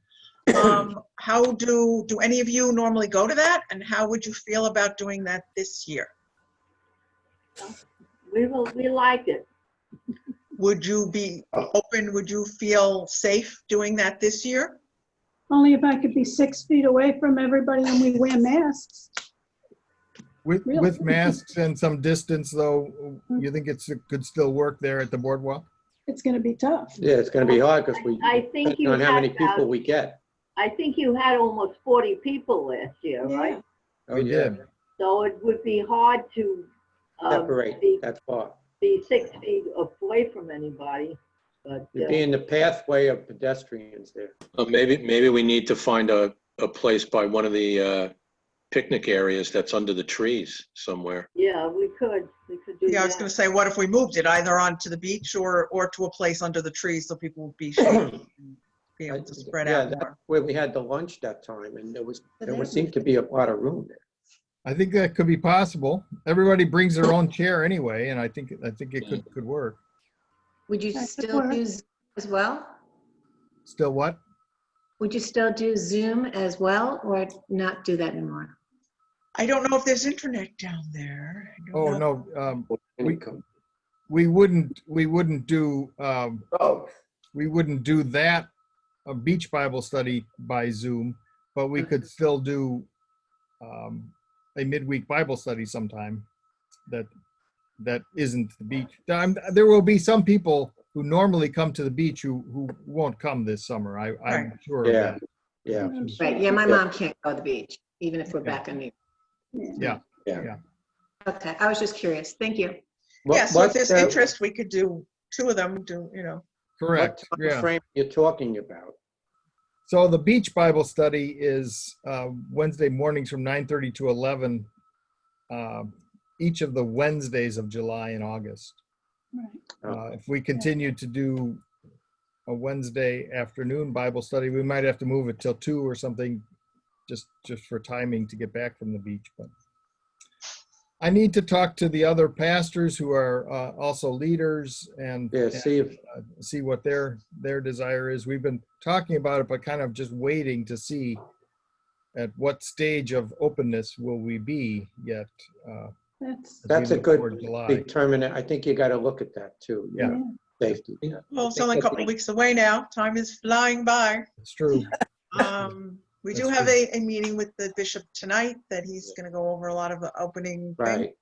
How do any of you normally go to that, and how would you feel about doing that this year? We like it. would you be open, would you feel safe doing that this year? Only if I could be 6 feet away from everybody and we wear masks. With Really? masks and some distance though, you think it could still work there at the boardwalk? It's gonna be tough. Yeah, it's gonna be hard because I think depending you on how many had people we get. I think you had almost 40 people last year, Yeah. right? Oh, We yeah, did. So it would be hard to separate be that far. 6 feet away from anybody, but You'd be in the pathway of pedestrians there. Maybe we need to find a place by one of the picnic areas that's under the trees somewhere. yeah, we could do Yeah, I was that. gonna say, what if we moved it either onto the beach or to a place under the trees so people would be be able to spread Yeah, out that's more. where we had the lunch that time, and there seemed to be a lot of room there. I think that could be possible. Everybody brings their own chair anyway, and I think it could work. Would you That could still work. do Zoom as well? Still what? Would you still do Zoom as well, or not do that anymore? I don't know if there's internet down there. I don't Oh, know. no, We we wouldn't do, Oh, we wouldn't do that, a beach Bible study by Zoom, but we could still do a midweek Bible study sometime that isn't the beach. There will be some people who normally come to the beach who won't come this summer. I'm Right. sure of yeah, that. yeah. I'm sure. Right, yeah, my Yeah. mom can't go to the beach, even if we're back on New. Yeah. Okay, I was just curious. Thank you. Yeah, so if there's What interest, we could do 2 of them, Correct, time yeah. frame you're talking about? So the beach Bible study is Wednesday mornings from 9:30 to 11, each of the Wednesdays of July and August. Right. If we continue to do a Wednesday afternoon Bible study, we might have to move it till 2 or something, just for timing to get back from the beach. But I need to talk to the other pastors who are also leaders and Yeah, see if, see what their desire is. We've been talking about it, but kind of just waiting to see at what stage of openness will we be yet. That's, that's a look good toward July. determinant. I think you got to look at that too. Yeah. Safety. well, it's only a couple of weeks away now. Time is flying by. It's true. We do That's have true. a meeting with the bishop tonight that he's gonna go over a lot of the opening things.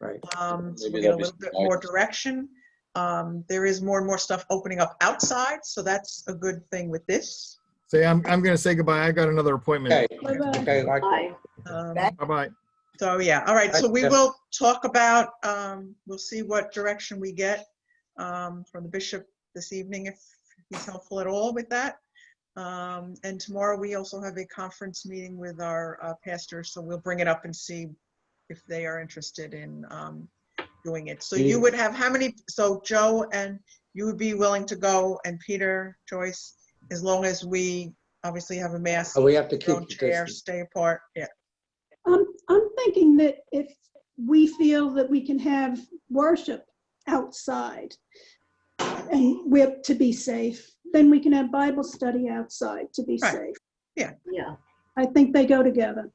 Right. So Maybe we'll get a that'll be little bit some more guidance. direction. There is more and more stuff opening up outside, so that's a good thing with this. Say, I'm going to say goodbye. I got another appointment. Okay, Bye-bye. okay, like, Bye. Bye-bye. So, yeah, all right, so we Right. will talk about, we'll see what direction we get from the bishop this evening, if he's helpful at all with that. And tomorrow, we also have a conference meeting with our pastors, so we'll bring it up and see if they are interested in doing it. So you would have how many, so Joe, and you would be willing to go, and Peter, Joyce, as long as we obviously have a mask, we have to your own keep the chair, distance. stay apart, yeah. I'm thinking that if we feel that we can have worship outside and we're to be safe, then we can have Bible study outside to be Right. safe. Yeah. I think they go together.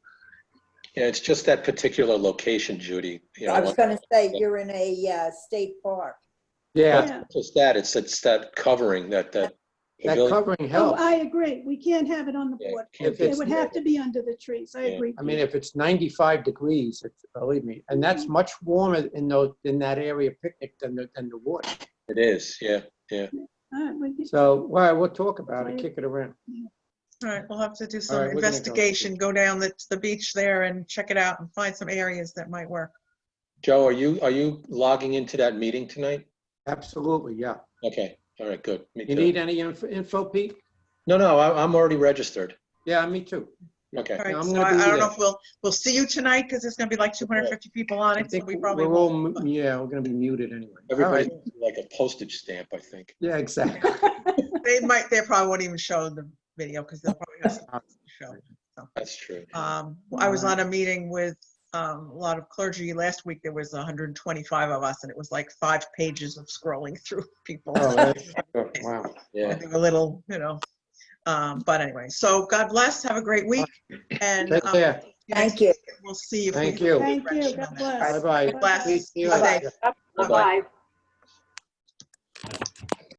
Yeah, it's just that particular location, Judy. I was gonna say, you're in a state park. Yeah, Yeah. It's that, it's that covering that that pavilion. covering Oh, helps. I agree. We can't have it on the Yeah, board. can't If It it's- would have to be under the trees. I Yeah. agree. I mean, if it's 95 degrees, believe me, and that's much warmer in that area picnic than the wood. It is, yeah. All right, we can- So, well, we'll talk about it, kick it around. All right, we'll have to do All some right, we're gonna go. investigation, go down the beach there and check it out and find some areas that might work. Joe, are you logging into that meeting tonight? Absolutely, yeah. Okay, all right, good. Me You too. need any info, Pete? No, I'm already registered. Yeah, me too. Okay. All right, I'm so gonna I be don't know there. if we'll see you tonight because there's gonna be like 250 people on I it, so think we probably we're won't. all, yeah, we're gonna be muted anyway. All Everybody right. like a postage stamp, I think. Yeah, exactly. They probably won't even show the video because they'll probably have something to show. That's true. I was on a meeting with a lot of clergy last week. There was 125 of us, and it was like 5 pages of scrolling through people. Oh, that's, wow. Yeah. And they were a little, but anyway, so God bless, have a great week. And Take care. Thank you. We'll see if we Thank have you. a Thank you. direction God on that. bless. Bye-bye. God bless. Be Bye-bye. safe. Bye-bye.